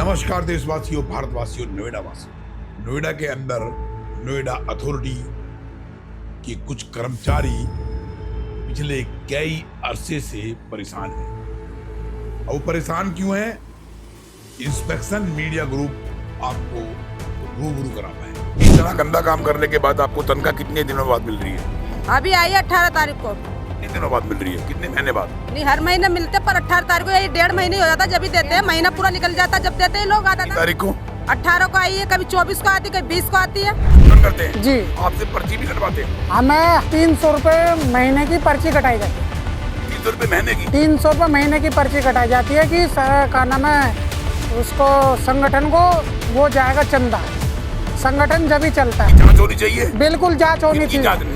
नमस्कार देशवासियों, भारतवासियों, नोएडा वासियों। नोएडा के अंदर नोएडा अथॉरिटी के कुछ कर्मचारी पिछले कई अरसे से परेशान हैं। और वो परेशान क्यों हैं? इंस्पेक्शन मीडिया ग्रुप आपको रूबरू कराता है। इतना गंदा काम करने के बाद आपको तनख्वाह कितने दिनों बाद मिल रही है? अभी आई है 18 तारीख को। कितने दिनों बाद मिल रही है? कितने महीने बाद? नहीं, हर महीने मिलते, पर 18 तारीख को ये 1.5 महीने हो जाता जब भी देते हैं। महीना पूरा निकल जाता जब देते हैं लोग। आता तारीख को 18 को आई है, कभी 24 को आती है, कभी 20 को आती है। करते हैं जी। आपसे पर्ची भी कटवाते हैं? हमें 300 रुपए महीने की पर्ची कटाई जाती है। 300 रुपए महीने की? 300 रुपए महीने की पर्ची कटाई जाती है कि का नाम है उसको संगठन को वो जाएगा चंदा। संगठन जब ही चलता है। जांच होनी चाहिए। बिल्कुल जांच होनी चाहिए।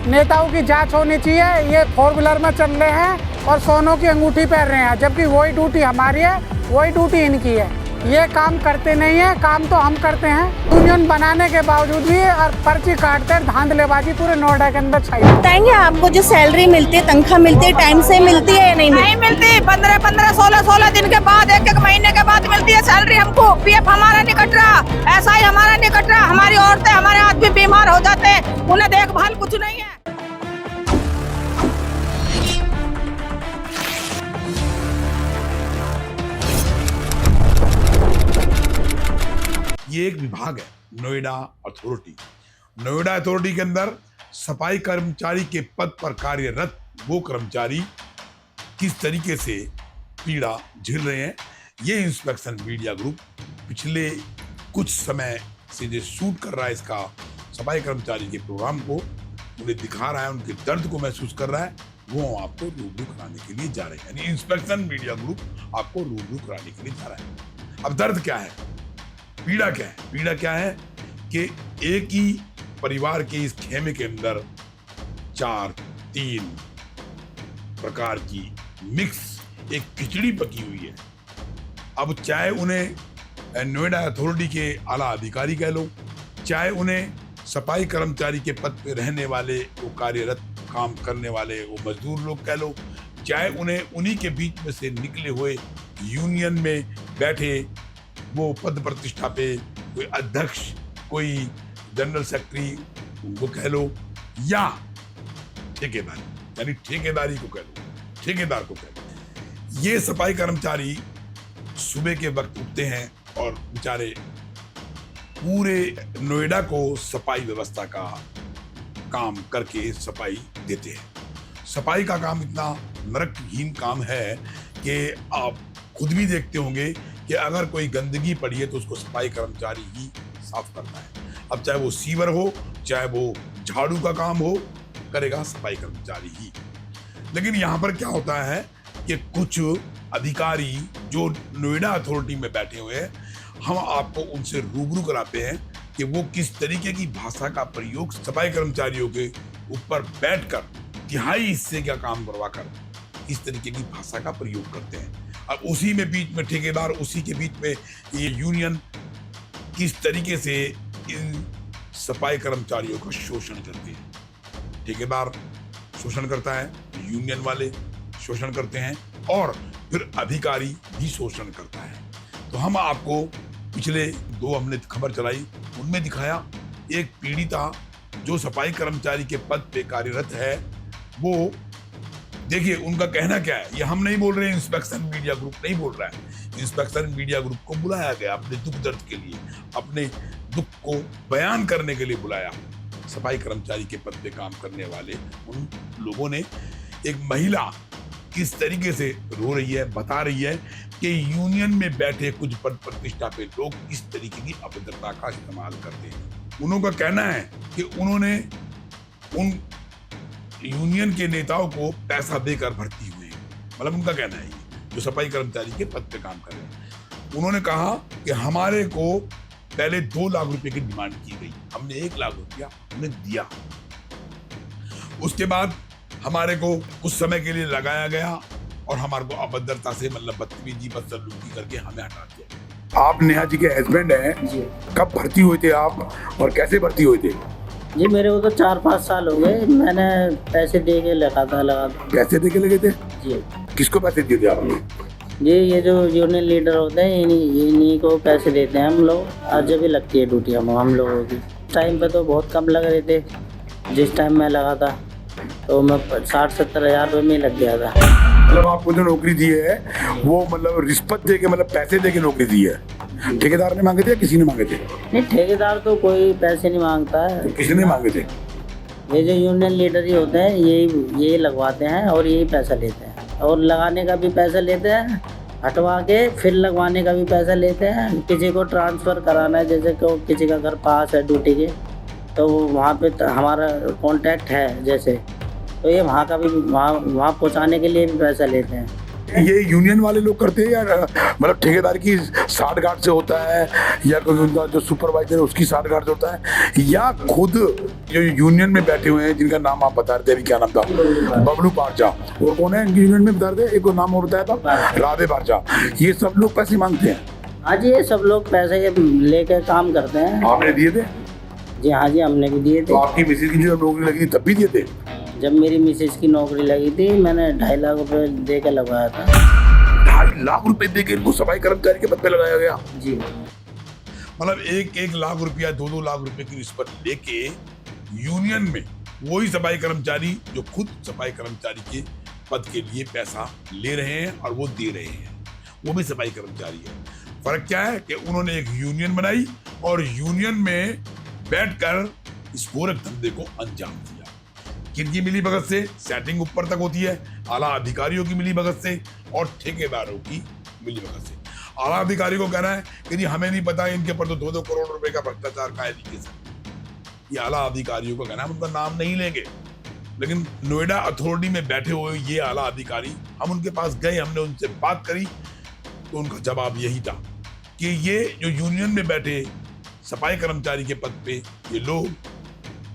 नेताओं की जांच होनी चाहिए। ये 4 व्हीलर में चल रहे हैं और सोनों की अंगूठी पहन रहे हैं, जबकि वही ड्यूटी हमारी है, वही ड्यूटी इनकी है। ये काम करते नहीं है। काम तो हम करते हैं यूनियन बनाने के बावजूद भी, और पर्ची काटते हैं। धांधलेबाजी पूरे नोएडा के अंदर छाई। बताएंगे आपको जो सैलरी मिलती है, तनख्वाह मिलती है, टाइम से मिलती है या नहीं मिलती? 15 16 दिन के बाद, एक महीने के बाद मिलती है सैलरी हमको। पीएफ हमारा नहीं कट रहा, SI हमारा नहीं कट रहा। हमारी औरतें, हमारे आदमी बीमार हो जाते हैं, उन्हें देखभाल कुछ नहीं है। ये एक विभाग है नोएडा अथॉरिटी। नोएडा अथॉरिटी के अंदर सफाई कर्मचारी के पद पर कार्यरत वो कर्मचारी किस तरीके से पीड़ा झेल रहे हैं, ये इंस्पेक्शन मीडिया ग्रुप पिछले कुछ समय से जो शूट कर रहा है इसका सफाई कर्मचारी के प्रोग्राम को, उन्हें दिखा रहा है, उनके दर्द को महसूस कर रहा है, वो आपको रूबरू कराने के लिए जा रहे हैं। यानी इंस्पेक्शन मीडिया ग्रुप आपको रूबरू कराने के लिए जा रहा है। अब दर्द क्या है, पीड़ा क्या है? पीड़ा क्या है कि एक ही परिवार के इस खेमे के अंदर 3 प्रकार की मिक्स एक खिचड़ी पकी हुई है। अब चाहे उन्हें नोएडा अथॉरिटी के आला अधिकारी कह लो, चाहे उन्हें सफाई कर्मचारी के पद पे रहने वाले वो कार्यरत काम करने वाले वो मजदूर लोग कह लो, चाहे उन्हें उन्हीं के बीच में से निकले हुए यूनियन में बैठे वो पद प्रतिष्ठा पे कोई अध्यक्ष, कोई जनरल सेक्रेटरी उनको कह लो, या ठेकेदार, यानी ठेकेदारी को कह लो, ठेकेदार को कह लो। ये सफाई कर्मचारी सुबह के वक्त उठते हैं और बेचारे पूरे नोएडा को सफाई व्यवस्था का काम करके सफाई देते हैं। सफाई का काम इतना नरकहीन काम है कि आप खुद भी देखते होंगे कि अगर कोई गंदगी पड़ी है तो उसको सफाई कर्मचारी ही साफ करता है। अब चाहे वो सीवर हो, चाहे वो झाड़ू का काम हो, करेगा सफाई कर्मचारी ही। लेकिन यहाँ पर क्या होता है कि कुछ अधिकारी जो नोएडा अथॉरिटी में बैठे हुए हैं, हम आपको उनसे रूबरू कराते हैं कि वो किस तरीके की भाषा का प्रयोग सफाई कर्मचारियों के ऊपर बैठकर तिहाई हिस्से का काम करवा कर इस तरीके की भाषा का प्रयोग करते हैं। अब उसी में बीच में ठेकेदार, उसी के बीच में ये यूनियन किस तरीके से इन सफाई कर्मचारियों का शोषण करते हैं। ठेकेदार शोषण करता है, यूनियन वाले शोषण करते हैं, और फिर अधिकारी भी शोषण करता है। तो हम आपको पिछले 2 हमने खबर चलाई, उनमें दिखाया एक पीड़िता जो सफाई कर्मचारी के पद पे कार्यरत है। वो देखिए उनका कहना क्या है, ये हम नहीं बोल रहे हैं, इंस्पेक्शन मीडिया ग्रुप नहीं बोल रहा है। इंस्पेक्शन मीडिया ग्रुप को बुलाया गया अपने दुख दर्द के लिए, अपने दुख को बयान करने के लिए बुलाया। सफाई कर्मचारी के पद पे काम करने वाले उन लोगों ने एक महिला किस तरीके से रो रही है, बता रही है कि यूनियन में बैठे कुछ पद प्रतिष्ठा पे लोग किस तरीके की अभद्रता का इस्तेमाल करते हैं। उनका कहना है कि उन्होंने उन यूनियन के नेताओं को पैसा देकर भर्ती हुए हैं। मतलब उनका कहना है जो सफाई कर्मचारी के पद पे काम कर रहे हैं, उन्होंने कहा कि हमारे को पहले 2 लाख रुपए की डिमांड की गई, हमने 1 लाख रुपया उन्हें दिया। उसके बाद हमारे को कुछ समय के लिए लगाया गया और हमारे को अभद्रता से, मतलब बदतमीजी, बदसलूकी करके हमें हटा दिया। आप नेहा जी के हस्बैंड हैं, कब भर्ती हुए थे आप और कैसे भर्ती हुए थे? जी मेरे को तो 4-5 साल हो गए, मैंने पैसे दे के लगा था। पैसे दे के लगे थे जी। किसको पैसे दिए थे आपने? ये जो यूनियन लीडर होते हैं इन्हीं को पैसे देते हैं हम लोग। आज भी लगती है ड्यूटी हम लोगों की। टाइम पे तो बहुत कम लग रहे थे, जिस टाइम मैं लगा था तो मैं 60-70 हज़ार रुपये में लग गया था। मतलब आपको जो नौकरी दी है वो मतलब रिश्वत दे के, मतलब पैसे दे के नौकरी दी है? ठेकेदार ने मांगे थे या किसी ने मांगे थे? नहीं, ठेकेदार तो कोई पैसे नहीं मांगता है। तो किसी ने मांगे थे? ये जो यूनियन लीडर ही होते हैं यही लगवाते हैं और यही पैसा लेते हैं, और लगाने का भी पैसा लेते हैं, हटवा के फिर लगवाने का भी पैसा लेते हैं। किसी को ट्रांसफ़र कराना है, जैसे कि किसी का घर पास है ड्यूटी के, तो वहाँ पे हमारा कांटेक्ट है जैसे, तो ये वहाँ का भी वहाँ पहुँचाने के लिए भी पैसा लेते हैं। ये यूनियन वाले लोग करते हैं या मतलब ठेकेदार की साठगांठ से होता है, या कोई उनका जो सुपरवाइजर है उसकी साठगांठ से होता है, या खुद जो यूनियन में बैठे हुए हैं जिनका नाम आप बता रहे थे अभी, क्या नाम था? बबलू पारजा। और कौन है इनकी यूनियन में बता रहे थे? एक नाम और बताया था, राधे पारजा। ये सब लोग पैसे मांगते हैं? हाँ जी, ये सब लोग पैसे लेकर काम करते हैं। आपने दिए थे? जी हाँ जी, हमने भी दिए थे। तो आपकी मिसेज की जब नौकरी लगी थी तब भी दिए थे? जब मेरी मिसेज की नौकरी लगी थी मैंने 2.5 लाख रुपए दे के लगवाया था। 2.5 लाख रुपए दे के इनको सफाई कर्मचारी के पद पे लगाया गया? जी। मतलब 1 लाख रुपया 2 लाख रुपए की रिश्वत लेके यूनियन में वही सफाई कर्मचारी जो खुद सफाई कर्मचारी के पद के लिए पैसा ले रहे हैं और वो दे रहे हैं, वो भी सफाई कर्मचारी है। फर्क क्या है कि उन्होंने एक यूनियन बनाई और यूनियन में बैठकर इस गोरख धंधे को अंजाम दिया। किनकी मिली भगत से? सेटिंग ऊपर तक होती है, आला अधिकारियों की मिली भगत से और ठेकेदारों की मिली भगत से। आला अधिकारी को कहना है कि जी हमें नहीं पता, इनके ऊपर तो 2-2 करोड़ रुपए का भ्रष्टाचार का एलिगेशन। ये आला अधिकारियों को कहना है, हम उनका नाम नहीं लेंगे, लेकिन नोएडा अथॉरिटी में बैठे हुए ये आला अधिकारी, हम उनके पास गए, हमने उनसे बात करी, तो उनका जवाब यही था कि ये जो यूनियन में बैठे सफाई कर्मचारी के पद पे ये लोग,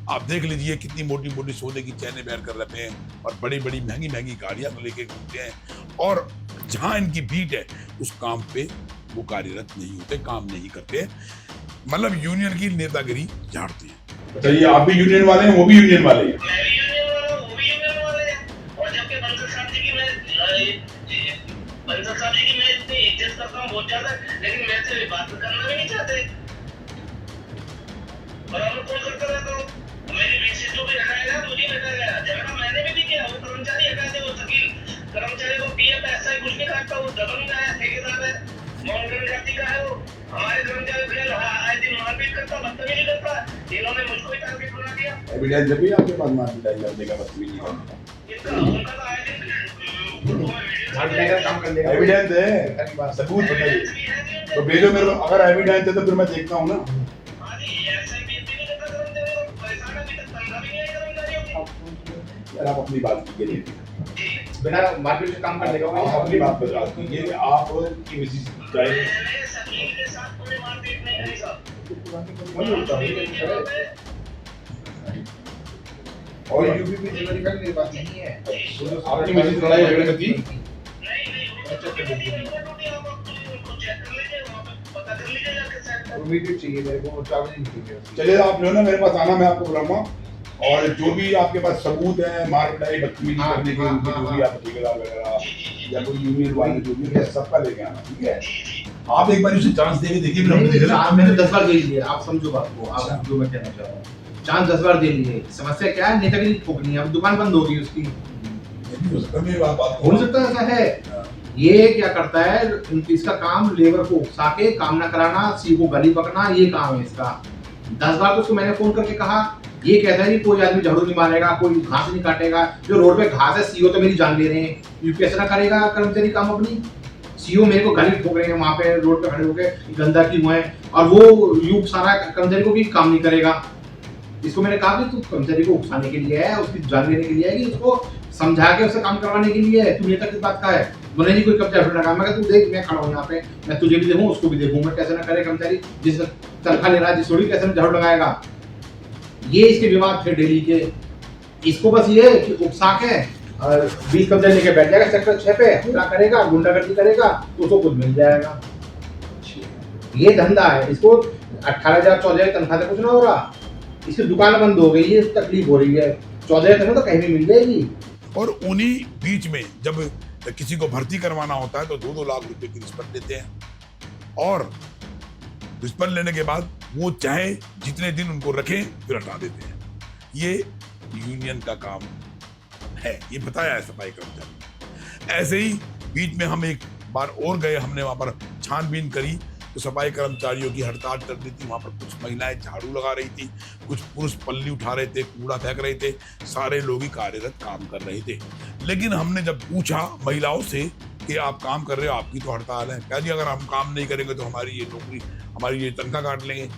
आप देख लीजिए कितनी मोटी मोटी सोने की चैनें पहन कर रहते हैं और बड़ी बड़ी महंगी महंगी गाड़ियां लेके घूमते हैं, और जहां इनकी बीट है उस काम पे वो कार्यरत नहीं होते, काम नहीं करते, मतलब यूनियन की नेतागिरी झाड़ते हैं। अच्छा, ये आप भी यूनियन वाले हैं, वो भी यूनियन वाले हैं? मैं भी यूनियन वाला हूं, वो भी यूनियन वाले हैं। और जबकि बंसल साहब जी की मैं इतनी इज्जत करता हूँ बहुत ज्यादा, लेकिन मेरे से बात करना भी नहीं चाहते और हम कॉल करते रहता हूँ। मेरी मिसेज को भी हटाया गया, मुझे हटाया गया, झगड़ा मैंने भी नहीं किया, वो कर्मचारी हटा दे, वो वकील कर्मचारी को पीएफ ऐसा ही कुछ नहीं काटता, वो दबंग है, ठेकेदार है, मॉनिटरिंग जाति का है, वो हमारे कर्मचारी फेल आए दिन मारपीट करता, बदतमीजी करता, इन्होंने मुझको ही टारगेट बना दिया। एविडेंस जब भी आपके पास मारपीट करने का बदतमीजी करने उनका तो आए दिन काम करने का एविडेंस है, सबूत बताइए तो भेजो मेरे को। अगर एविडेंस है तो फिर मैं देखता हूँ ना। यार आप अपनी बात कीजिए, बिना मार्केट से काम करने का आप अपनी बात बता दीजिए। आप की मिसेज चाहे और यूपी में डिलीवरी का मेरी बात नहीं है। आपकी मिसेज लड़ाई झगड़े में थी? वीडियो चाहिए मेरे को, ट्रैवलिंग चाहिए। चलिए आप जो है ना मेरे पास आना, मैं आपको बुलाऊंगा, और जो भी आपके पास सबूत है मार पिटाई बदतमीजी करने के, जो भी आप ठेकेदार वगैरह या कोई यूनियन वाले जो भी है सबका लेके आना, ठीक है? आप एक बार उसे चांस देके देखिए। मैंने 10 बार दे लिए, आप समझो बात को, आप जो मैं कहना चाह रहा हूँ, चांस 10 बार दे लिए। समस्या क्या है, नेतागिरी ठोकनी है, अब दुकान बंद होगी उसकी। हो सकता है ऐसा है। ये क्या करता है, इसका काम लेबर को उकसा के काम ना कराना, सी को गली पकड़ना, ये काम है इसका। 10 बार तो उसको मैंने फोन करके कहा, ये कहता है कि कोई आदमी झाड़ू नहीं मारेगा, कोई घास नहीं काटेगा, जो रोड पे घास है सीओ तो मेरी जान ले रहे हैं, ये कैसे ना करेगा कर्मचारी काम अपनी। सीओ मेरे को गाली ठोक रहे हैं वहाँ पे रोड पे खड़े होकर, गंदा क्यों है, और वो युग सारा कर्मचारी को भी काम नहीं करेगा। इसको मैंने कहा कि तू कर्मचारी को उकसाने के लिए है, उसकी जान लेने के लिए है, कि उसको समझा के उसे काम करवाने के लिए है, तू नेता किस बात का है। बोले नहीं कोई कब्जा लगा, मैं तू देख, मैं खड़ा हूँ यहाँ पे, मैं तुझे भी देखूँ उसको भी देखूँ, मैं कैसे ना करे कर्मचारी, जिस तनख्वाह ले रहा है, जिस थोड़ी कैसे ना झाड़ू लगाएगा। ये इसके विवाद थे डेली के। इसको बस ये कि उकसा के और 20 कब्जा लेके बैठ जाएगा सेक्टर 6 पे, क्या करेगा, गुंडागर्दी करेगा तो उसको कुछ मिल जाएगा। ये धंधा है। इसको 18,000 14,000 तनख्वाह से कुछ ना हो रहा, इसकी दुकान बंद हो गई, ये तकलीफ हो रही है। 14,000 तनख्वाह तो कहीं भी मिल जाएगी। और उन्हीं बीच में जब किसी को भर्ती करवाना होता है तो 2-2 लाख रुपए की रिश्वत लेते हैं और रिश्वत लेने के बाद वो चाहे जितने दिन उनको रखें फिर हटा देते हैं। ये यूनियन का काम है, ये बताया है सफाई कर्मचारी। ऐसे ही बीच में हम एक बार और गए, हमने वहां पर छानबीन करी तो सफाई कर्मचारियों की हड़ताल चल रही थी। वहां पर कुछ महिलाएं झाड़ू लगा रही थी, कुछ पुरुष पल्ली उठा रहे थे, कूड़ा फेंक रहे थे, सारे लोग ही कार्यरत काम कर रहे थे। लेकिन हमने जब पूछा महिलाओं से कि आप काम कर रहे हो, आपकी तो हड़ताल है, कहा जी अगर हम काम नहीं करेंगे तो हमारी ये नौकरी, हमारी ये तनख्वाह काट लेंगे।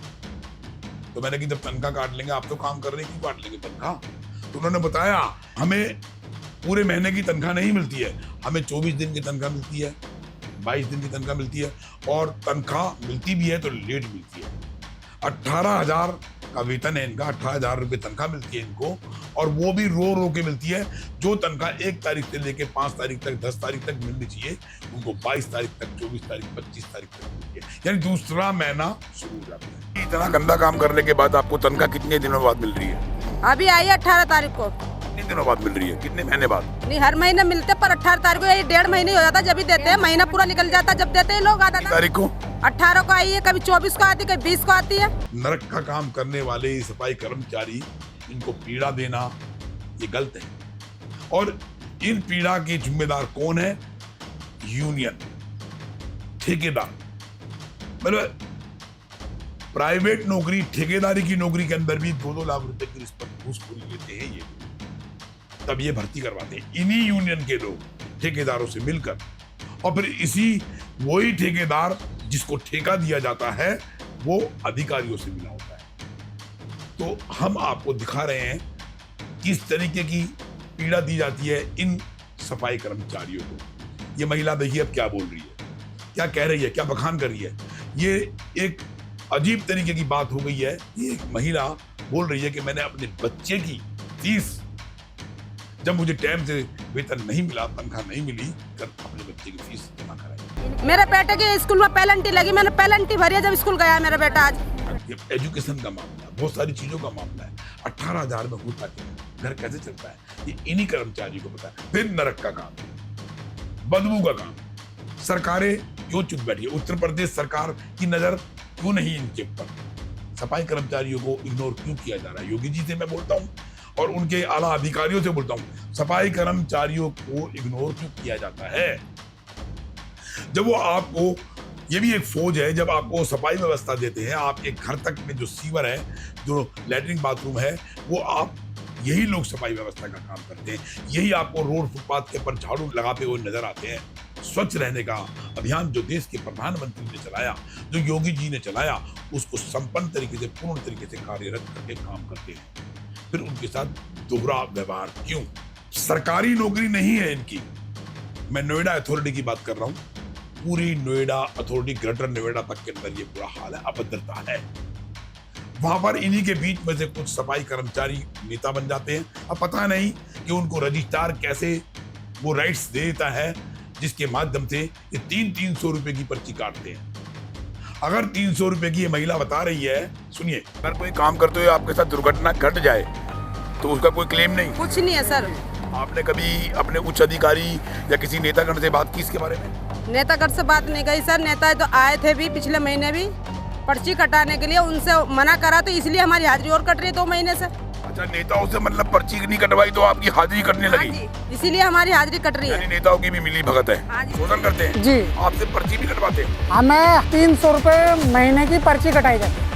तो मैंने कहा जब तनख्वाह काट लेंगे, आप तो काम कर रहे हैं, क्यों काट लेंगे तनख्वाह? तो उन्होंने बताया हमें पूरे महीने की तनख्वाह नहीं मिलती है, हमें 24 दिन की तनख्वाह मिलती है, 22 दिन की तनख्वाह मिलती है और तनख्वाह मिलती भी है तो लेट मिलती है। 18,000 का वेतन है इनका, 18,000 रुपये तनख्वाह मिलती है इनको और वो भी रो रो के मिलती है। जो तनख्वाह 1 तारीख से लेके 5 तारीख तक, 10 तारीख तक मिलनी चाहिए, उनको 22 तारीख तक, 24 तारीख, 25 तारीख तक मिलती है, यानी दूसरा महीना शुरू हो जाता है। इतना गंदा काम करने के बाद आपको तनख्वाह कितने दिनों बाद मिल रही है? अभी आई है 18 तारीख को। कितने दिनों बाद मिल रही है, कितने महीने बाद? नहीं, हर महीने मिलते, पर 18 तारीख को, ये 1.5 महीने हो जाता जब भी देते हैं, महीना पूरा निकल जाता जब देते हैं लोग। आधा तारीख को 18 को आई है, कभी 24 को आती है, कभी 20 को आती है। नरक का काम करने वाले सफाई कर्मचारी, इनको पीड़ा देना ये गलत है और इन पीड़ा के जिम्मेदार कौन है? यूनियन, ठेकेदार। मतलब प्राइवेट नौकरी, ठेकेदारी की नौकरी के अंदर भी 2-2 लाख रुपए की रिश्वत घूसखोरी लेते हैं ये, तब ये भर्ती करवाते हैं। इन्हीं यूनियन के लोग ठेकेदारों से मिलकर और फिर इसी वही ठेकेदार जिसको ठेका दिया जाता है वो अधिकारियों से मिला होता है। तो हम आपको दिखा रहे हैं किस तरीके की पीड़ा दी जाती है इन सफाई कर्मचारियों को। ये महिला देखिए अब क्या बोल रही है, क्या कह रही है, क्या बखान कर रही है। ये एक अजीब तरीके की बात हो गई है। ये एक महिला बोल रही है कि मैंने अपने बच्चे की फीस, जब मुझे टाइम से वेतन नहीं मिला, तनख्वाह नहीं मिली, तब अपने बच्चे की फीस जमा कराई। मेरे बेटे के स्कूल में पेनल्टी लगी, मैंने पेनल्टी भरी है जब स्कूल गया मेरा बेटा। आज ये एजुकेशन का मामला है, बहुत सारी चीजों का मामला है। 18,000 में होता क्या है, घर कैसे चलता है, ये इन्हीं कर्मचारी को पता है। फिर नरक का काम, बदबू का काम, सरकारें क्यों चुप बैठी है? उत्तर प्रदेश सरकार की नजर क्यों नहीं इनके ऊपर? सफाई कर्मचारियों को इग्नोर क्यों किया जा रहा है? योगी जी से मैं बोलता हूँ और उनके आला अधिकारियों से बोलता हूँ, सफाई कर्मचारियों को इग्नोर क्यों किया जाता है? जब वो आपको, ये भी एक फौज है, जब आपको सफाई व्यवस्था देते हैं, आपके घर तक में जो सीवर है, जो लैट्रिन बाथरूम है, वो आप, यही लोग सफाई व्यवस्था का काम करते हैं। यही आपको रोड फुटपाथ के पर झाड़ू लगाते हुए नजर आते हैं। स्वच्छ रहने का अभियान जो देश के प्रधानमंत्री ने चलाया, जो योगी जी ने चलाया, उसको संपन्न तरीके से, पूर्ण तरीके से कार्यरत करके काम करते हैं। फिर उनके साथ दोहरा व्यवहार क्यों? सरकारी नौकरी नहीं है इनकी। मैं नोएडा अथॉरिटी की बात कर रहा हूँ, पूरी नोएडा अथॉरिटी, ग्रेटर नोएडा तक के अंदर ये बुरा हाल है, अभद्रता है। वहां पर इन्हीं के बीच में से कुछ सफाई कर्मचारी नेता बन जाते हैं। अब पता नहीं कि उनको रजिस्ट्रार कैसे वो राइट्स देता है जिसके माध्यम से ये 300 रुपए की पर्ची काटते हैं। अगर 300 रुपए की ये महिला बता रही है, सुनिए, अगर कोई काम करते हुए आपके साथ दुर्घटना घट जाए तो उसका कोई क्लेम नहीं? कुछ नहीं है सर। आपने कभी अपने उच्च अधिकारी या किसी नेतागण से बात की इसके बारे में? नेतागढ़ से बात नहीं गई सर। नेता तो आए थे भी पिछले महीने भी पर्ची कटाने के लिए, उनसे मना करा तो इसलिए हमारी हाजिरी और कट रही है 2 महीने से। अच्छा, नेताओं से मतलब पर्ची नहीं कटवाई तो आपकी हाजिरी कटने लगी? हाँ, इसीलिए हमारी हाजिरी कट रही है। नेताओं की भी मिली भगत है, हाँ, शोषण करते हैं जी। आपसे पर्ची भी कटवाते हैं? हमें 300 रुपये महीने की पर्ची कटाई जाती है।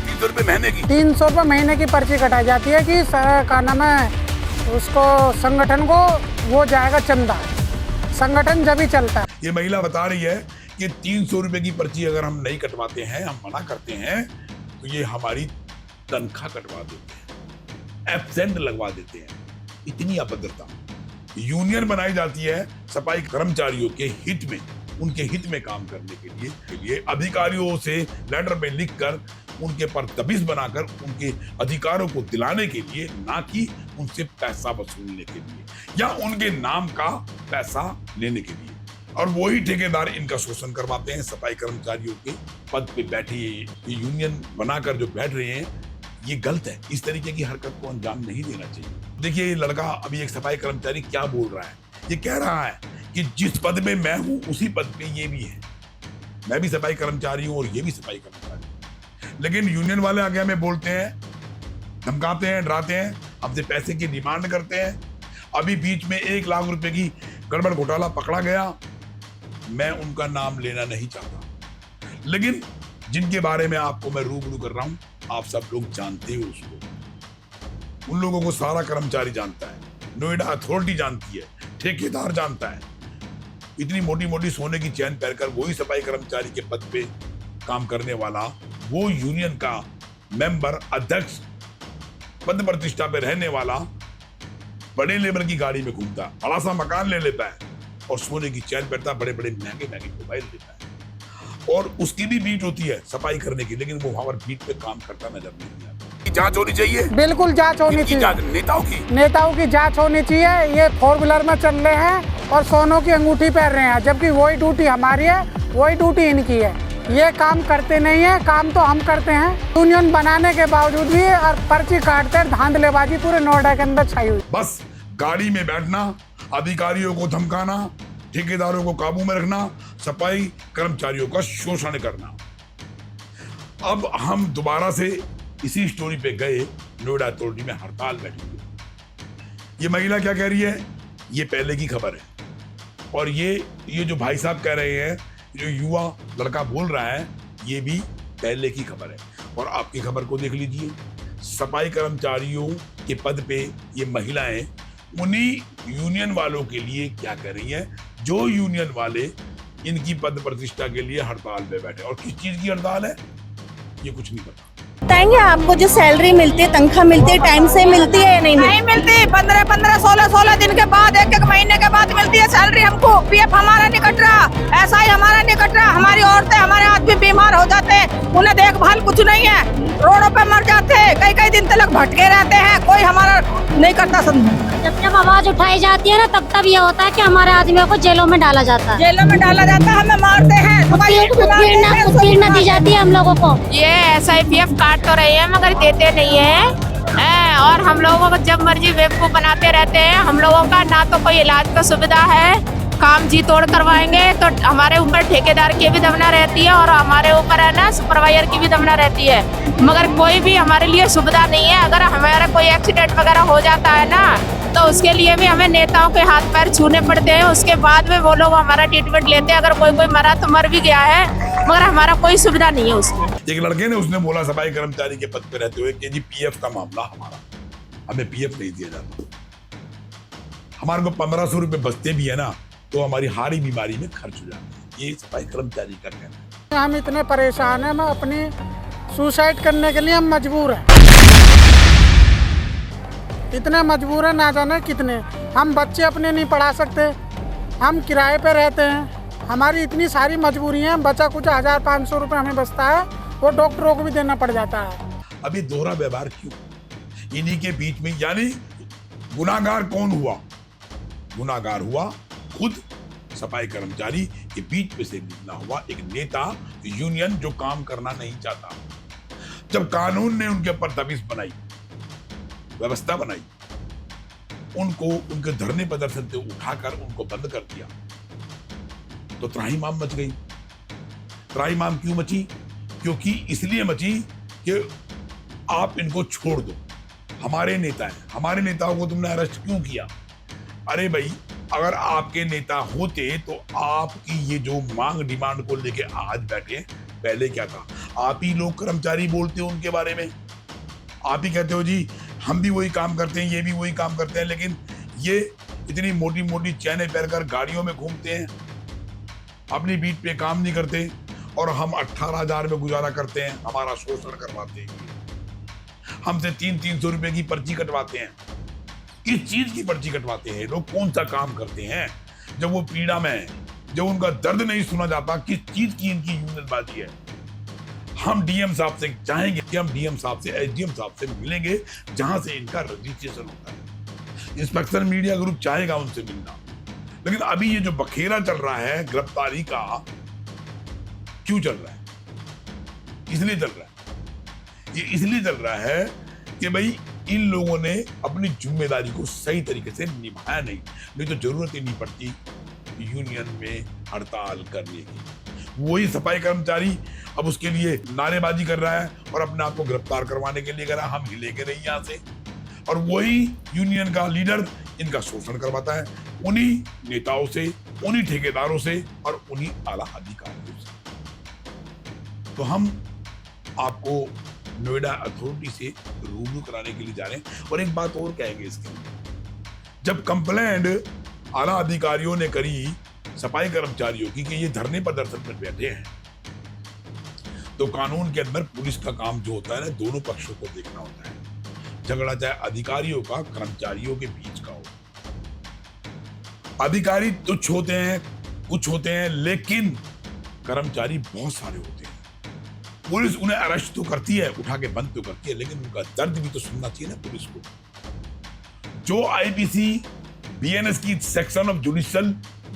300 रुपये महीने की? 300 रुपये महीने की पर्ची कटाई जाती है कि का नाम है उसको, संगठन को वो जाएगा चंदा, संगठन जब ही चलता है। ये महिला बता रही है कि 300 रुपए की पर्ची अगर हम नहीं कटवाते हैं, हम मना करते हैं, तो ये हमारी तनख्वाह कटवा देते हैं, एब्सेंट लगवा देते हैं। इतनी अभद्रता। यूनियन बनाई जाती है सफाई कर्मचारियों के हित में, उनके हित में काम करने के लिए अधिकारियों से लेटर में लिखकर उनके पर दबिश बनाकर उनके अधिकारों को दिलाने के लिए, ना कि उनसे पैसा वसूलने के लिए या उनके नाम का पैसा लेने के लिए। और वही ठेकेदार इनका शोषण करवाते हैं। सफाई कर्मचारियों के पद पे बैठे ये यूनियन बनाकर जो बैठ रहे हैं, ये गलत है। इस तरीके की हरकत को अंजाम नहीं देना चाहिए। देखिए ये लड़का, अभी एक सफाई कर्मचारी क्या बोल रहा है, ये कह रहा है कि जिस पद में मैं हूं उसी पद पे ये भी है। मैं भी सफाई कर्मचारी हूं और ये भी सफाई कर्मचारी। लेकिन यूनियन वाले आगे हमें बोलते हैं, धमकाते हैं, डराते हैं, हमसे पैसे की डिमांड करते हैं। अभी बीच में 1 लाख रुपए की गड़बड़ घोटाला पकड़ा गया। मैं उनका नाम लेना नहीं चाहता, लेकिन जिनके बारे में आपको मैं रूबरू कर रहा हूं, आप सब लोग जानते हो उसको। उन लोगों को सारा कर्मचारी जानता है, नोएडा अथॉरिटी जानती है, ठेकेदार जानता है। इतनी मोटी मोटी सोने की चैन पहनकर वही सफाई कर्मचारी के पद पे काम करने वाला, वो यूनियन का मेंबर, अध्यक्ष, पद प्रतिष्ठा पे रहने वाला, बड़े लेबर की गाड़ी में घूमता, बड़ा सा मकान ले लेता है और सोने की चैन पहनता, बड़े बड़े महंगे महंगे मोबाइल लेता है। और उसकी भी बीट होती है सफाई करने की, लेकिन वो वहां पर बीट पे काम करता नजर नहीं आता। जांच होनी चाहिए, बिल्कुल जांच होनी चाहिए। नेताओं की जांच होनी चाहिए। ये 4 व्हीलर में चल रहे हैं और सोनों की अंगूठी पहन रहे हैं, जबकि वही ड्यूटी हमारी है, वही ड्यूटी इनकी है। ये काम करते नहीं है, काम तो हम करते हैं। यूनियन बनाने के बावजूद भी और पर्ची काटते, धांधलेबाजी पूरे नोएडा के अंदर छाई हुई। बस गाड़ी में बैठना, अधिकारियों को धमकाना, ठेकेदारों को काबू में रखना, सफाई कर्मचारियों का शोषण करना। अब हम दोबारा से इसी स्टोरी पे गए। नोएडा अथॉरिटी में हड़ताल बैठी हुई। ये महिला क्या कह रही है, ये पहले की खबर है। और ये जो भाई साहब कह रहे हैं, जो युवा लड़का बोल रहा है, ये भी पहले की खबर है। और आपकी खबर को देख लीजिए, सफाई कर्मचारियों के पद पे ये महिलाएं उन्हीं यूनियन वालों के लिए क्या कर रही हैं, जो यूनियन वाले इनकी पद प्रतिष्ठा के लिए हड़ताल पे बैठे। और किस चीज की हड़ताल है ये कुछ नहीं पता। बताएंगे आपको जो सैलरी मिलती है, तनख्वाह मिलती है, टाइम से मिलती है या नहीं मिलती? 15-15, 16-16 दिन के बाद, 1-1 महीने के बाद मिलती है सैलरी हमको। पीएफ हमारा नहीं कट रहा, एसआई हमारा नहीं कट रहा। हमारी औरतें, हमारे आदमी बीमार हो जाते हैं, उन्हें देखभाल कुछ नहीं है, रोडों पे मर जाते हैं, कई दिन तक भटके रहते हैं, कोई हमारा नहीं करता। जब आवाज उठाई जाती है ना, तब ये होता है कि हमारे आदमियों को जेलों में डाला जाता है। जेलों में डाला जाता है, हमें मारते हैं, उत्पीड़ना दी जाती है हम लोगों को। ये एसआई पीएफ काट तो रही है मगर देते नहीं है। और हम लोगों को जब मर्जी बेवकूफ बनाते रहते हैं। हम लोगों का ना तो कोई इलाज का सुविधा है, काम जी तोड़ करवाएंगे तो हमारे ऊपर ठेकेदार की भी दमना रहती है और हमारे ऊपर है ना सुपरवाइजर की भी दमना रहती है, मगर कोई भी हमारे लिए सुविधा नहीं है। अगर हमारा कोई एक्सीडेंट वगैरह हो जाता है ना, तो उसके लिए भी हमें नेताओं के हाथ पैर छूने पड़ते हैं। उसके बाद में वो लोग हमारा ट्रीटमेंट लेते हैं। अगर कोई मरा तो मर भी गया है, मगर हमारा कोई सुविधा नहीं है उसकी। एक लड़के ने उसने बोला सफाई कर्मचारी के पद पे रहते हुए कि जी पीएफ का मामला हमारा, हमें पीएफ नहीं दिया जाता। हमारे को 1500 रुपए बचते भी है ना, तो हमारी हारी बीमारी में खर्च हो जाता है। ये सफाई कर्मचारी का कहना है। हम इतने परेशान हैं, हम अपनी सुसाइड करने के लिए हम मजबूर हैं, इतने मजबूर हैं ना जाने कितने। हम बच्चे अपने नहीं पढ़ा सकते, हम किराए पे रहते हैं, हमारी इतनी सारी मजबूरी है। बचा कुछ 1500 रुपये हमें बचता है, वो डॉक्टरों को भी देना पड़ जाता है। अभी दोहरा व्यवहार क्यों इन्हीं के बीच में? यानी गुनाहगार कौन हुआ? गुनाहगार हुआ खुद सफाई कर्मचारी के बीच में से निकला हुआ एक नेता यूनियन, जो काम करना नहीं चाहता। जब कानून ने उनके ऊपर तमीज बनाई, व्यवस्था बनाई, उनको उनके धरने प्रदर्शन से उठाकर उनको बंद कर दिया, तो त्राहिमाम मच गई। त्राहिमाम क्यों मची? क्योंकि इसलिए मची कि आप इनको छोड़ दो, हमारे नेता हैं, हमारे नेताओं को तुमने अरेस्ट क्यों किया? अरे भाई, अगर आपके नेता होते तो आपकी ये जो मांग डिमांड को लेके आज बैठे, पहले क्या था? आप ही लोग कर्मचारी बोलते हो उनके बारे में, आप ही कहते हो जी हम भी वही काम करते हैं, ये भी वही काम करते हैं, लेकिन ये इतनी मोटी मोटी चैनें पहनकर गाड़ियों में घूमते हैं, अपनी बीट पे काम नहीं करते, और हम 18,000 में गुजारा करते हैं, हमारा शोषण करवाते हैं, हमसे 300 रुपए की पर्ची कटवाते हैं। किस चीज की पर्ची कटवाते हैं लोग? कौन सा काम करते हैं जब वो पीड़ा में है, जब उनका दर्द नहीं सुना जाता? किस चीज की इनकी यूनियनबाजी है? हम डीएम साहब से चाहेंगे कि हम डीएम साहब से, एसडीएम साहब से मिलेंगे, जहां से इनका रजिस्ट्रेशन होता है। इंस्पेक्टर मीडिया ग्रुप चाहेगा उनसे मिलना, लेकिन अभी ये जो बखेरा चल रहा है गिरफ्तारी का, क्यों चल रहा है? इसलिए चल रहा है, ये इसलिए चल रहा है कि भाई इन लोगों ने अपनी जिम्मेदारी को सही तरीके से निभाया नहीं तो जरूरत ही नहीं पड़ती यूनियन में हड़ताल करने की। वही सफाई कर्मचारी अब उसके लिए नारेबाजी कर रहा है और अपने आप को गिरफ्तार करवाने के लिए कह रहा है हम हिलेंगे नहीं यहाँ से, और वही यूनियन का लीडर इनका शोषण करवाता है उन्हीं नेताओं से, उन्हीं ठेकेदारों से और उन्हीं आला अधिकारियों से। तो हम आपको नोएडा अथॉरिटी से रूबरू कराने के लिए जा रहे हैं। और एक बात और कहेंगे इसके अंदर, जब कंप्लेंट आला अधिकारियों ने करी सफाई कर्मचारियों की कि ये धरने प्रदर्शन पर बैठे हैं, तो कानून के अंदर पुलिस का काम जो होता है ना, दोनों पक्षों को देखना होता है। झगड़ा चाहे अधिकारियों का कर्मचारियों के बीच का हो। अधिकारी तुच्छ होते हैं, कुछ होते हैं, लेकिन कर्मचारी बहुत सारे होते हैं। पुलिस उन्हें अरेस्ट तो करती है, उठा के बंद तो करती है, लेकिन उनका दर्द भी तो सुनना चाहिए ना पुलिस को। जो आईपीसी बीएनएस की सेक्शन ऑफ जुडिशियल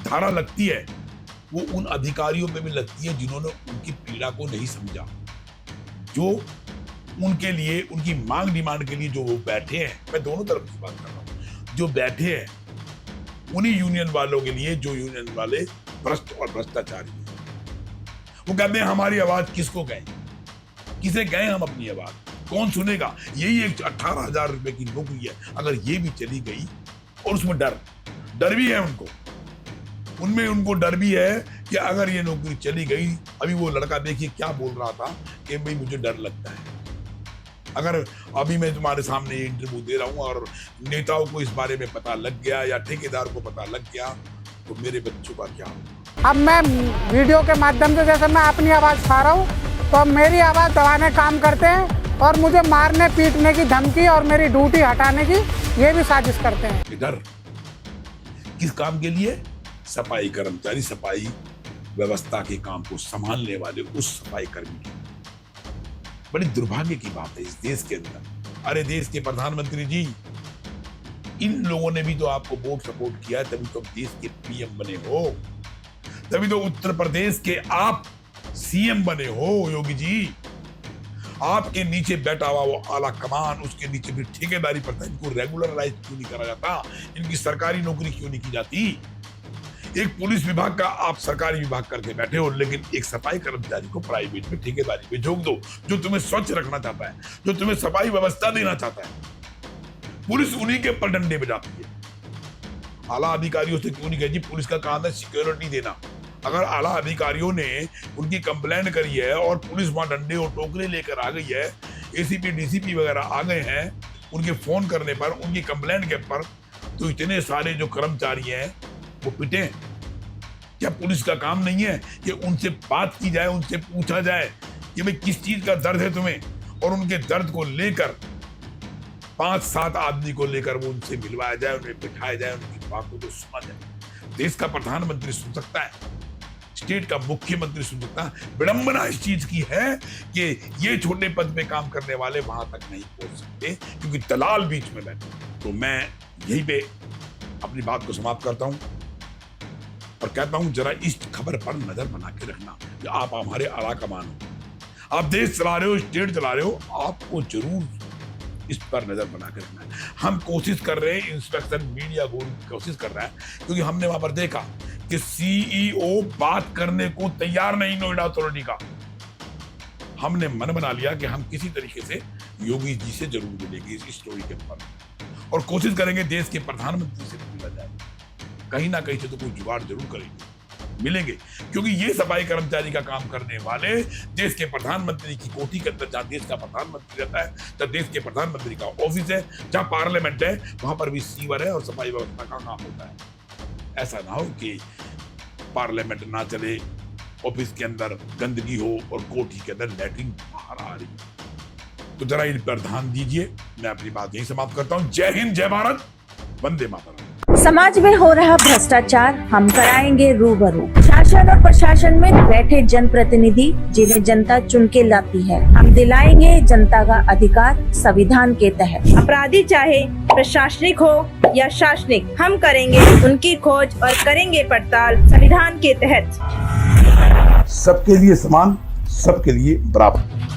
धारा लगती है, वो उन अधिकारियों पे भी लगती है जिन्होंने उनकी पीड़ा को नहीं समझा, जो उनके लिए, उनकी मांग डिमांड के लिए जो वो बैठे हैं। मैं दोनों तरफ की बात कर रहा हूं। जो बैठे हैं उन्हीं यूनियन वालों के लिए जो यूनियन वाले भ्रष्ट और भ्रष्टाचारी हैं। वो कहते हैं हमारी आवाज किसको गए, किसे गए हम अपनी आवाज, कौन सुनेगा। यही एक 18,000 रुपए की नौकरी है, अगर ये भी चली गई, और उसमें डर भी है उनको डर भी है कि अगर ये नौकरी चली गई, अभी वो लड़का देखिए क्या बोल रहा था कि भाई मुझे डर लगता है, अगर अभी मैं तुम्हारे सामने इंटरव्यू दे रहा हूं और नेताओं को इस बारे में पता लग गया या ठेकेदार को पता लग गया, तो मेरे बच्चों का क्या होगा। अब मैं वीडियो के माध्यम से जैसे मैं अपनी आवाज़ उठा रहा हूँ, तो मेरी आवाज़ दबाने काम करते हैं और मुझे मारने पीटने की धमकी और मेरी ड्यूटी हटाने की ये भी साजिश करते हैं। इधर किस काम के लिए? सफाई कर्मचारी, सफाई व्यवस्था के काम को संभालने वाले उस सफाई कर्मी की। बड़ी दुर्भाग्य की बात है इस देश के अंदर। अरे देश के प्रधानमंत्री जी, इन लोगों ने भी तो आपको वोट सपोर्ट किया है, तभी तो देश के पीएम बने हो, तभी तो उत्तर प्रदेश के आप सीएम बने हो योगी जी। आपके नीचे बैठा हुआ वो आला कमान, उसके नीचे भी ठेकेदारी पड़ता है, इनको रेगुलराइज क्यों नहीं करा जाता, इनकी सरकारी नौकरी क्यों नहीं की जाती। एक पुलिस विभाग का आप सरकारी विभाग करके बैठे हो, लेकिन एक सफाई कर्मचारी को प्राइवेट में ठेकेदारी पे झोंक दो, जो तुम्हें स्वच्छ रखना चाहता है, जो तुम्हें सफाई व्यवस्था देना चाहता है। पुलिस उन्हीं के ऊपर डंडे बजाती है। आला अधिकारियों से क्यों नहीं कही? पुलिस का काम है सिक्योरिटी देना। अगर आला अधिकारियों ने उनकी कंप्लेंट करी है और पुलिस वहां डंडे और टोकरे लेकर आ गई है, एसीपी डीसीपी वगैरह आ गए हैं उनके फोन करने पर, उनकी कंप्लेंट के पर, तो इतने सारे जो कर्मचारी हैं वो पिटे। क्या पुलिस का काम नहीं है कि उनसे बात की जाए, उनसे पूछा जाए कि भाई किस चीज का दर्द है तुम्हें, और उनके दर्द को लेकर 5-7 आदमी को लेकर वो उनसे मिलवाया जाए, उन्हें बिठाया जाए, उनकी बातों को सुना जाए। देश का प्रधानमंत्री सुन सकता है, स्टेट का मुख्यमंत्री सुन सकता है। विडंबना इस चीज की है कि ये छोटे पद पे काम करने वाले वहां तक नहीं पहुंच सकते क्योंकि दलाल बीच में बैठे। तो मैं यही पे अपनी बात को समाप्त करता हूं और कहता हूं जरा इस खबर पर नजर बना के रखना कि आप हमारे आला कमान हो, आप देश चला रहे हो, स्टेट चला रहे हो, आपको जरूर इस पर नजर बना के रखना है। हम कोशिश कर रहे हैं, इंस्पेक्शन मीडिया कोशिश कर रहा है, क्योंकि हमने वहां पर देखा कि सीईओ बात करने को तैयार नहीं नोएडा अथॉरिटी का। हमने मन बना लिया कि हम किसी तरीके से योगी जी से जरूर मिलेंगे इस स्टोरी के ऊपर और कोशिश करेंगे देश के प्रधानमंत्री से मिला जाए, कहीं ना कहीं से तो कोई जुगाड़ जरूर करेंगे, मिलेंगे। क्योंकि ये सफाई कर्मचारी का काम करने वाले देश के प्रधानमंत्री की कोठी के अंदर, जहां देश का प्रधानमंत्री रहता है, जहां देश के प्रधानमंत्री का ऑफिस है, जहां पार्लियामेंट है, वहां पर भी सीवर है और सफाई व्यवस्था का काम होता है। ऐसा ना हो कि पार्लियामेंट ना चले, ऑफिस के अंदर गंदगी हो और कोठी के अंदर लैट्रिन बाहर आ रही है। तो जरा इन पर ध्यान दीजिए। मैं अपनी बात यही समाप्त करता हूं। जय हिंद, जय भारत, वंदे मातरम। समाज में हो रहा भ्रष्टाचार हम कराएंगे रूबरू। शासन और प्रशासन में बैठे जनप्रतिनिधि जिन्हें जनता चुन के लाती है, हम दिलाएंगे जनता का अधिकार संविधान के तहत। अपराधी चाहे प्रशासनिक हो या शासनिक, हम करेंगे उनकी खोज और करेंगे पड़ताल संविधान के तहत। सबके लिए समान, सबके लिए बराबर।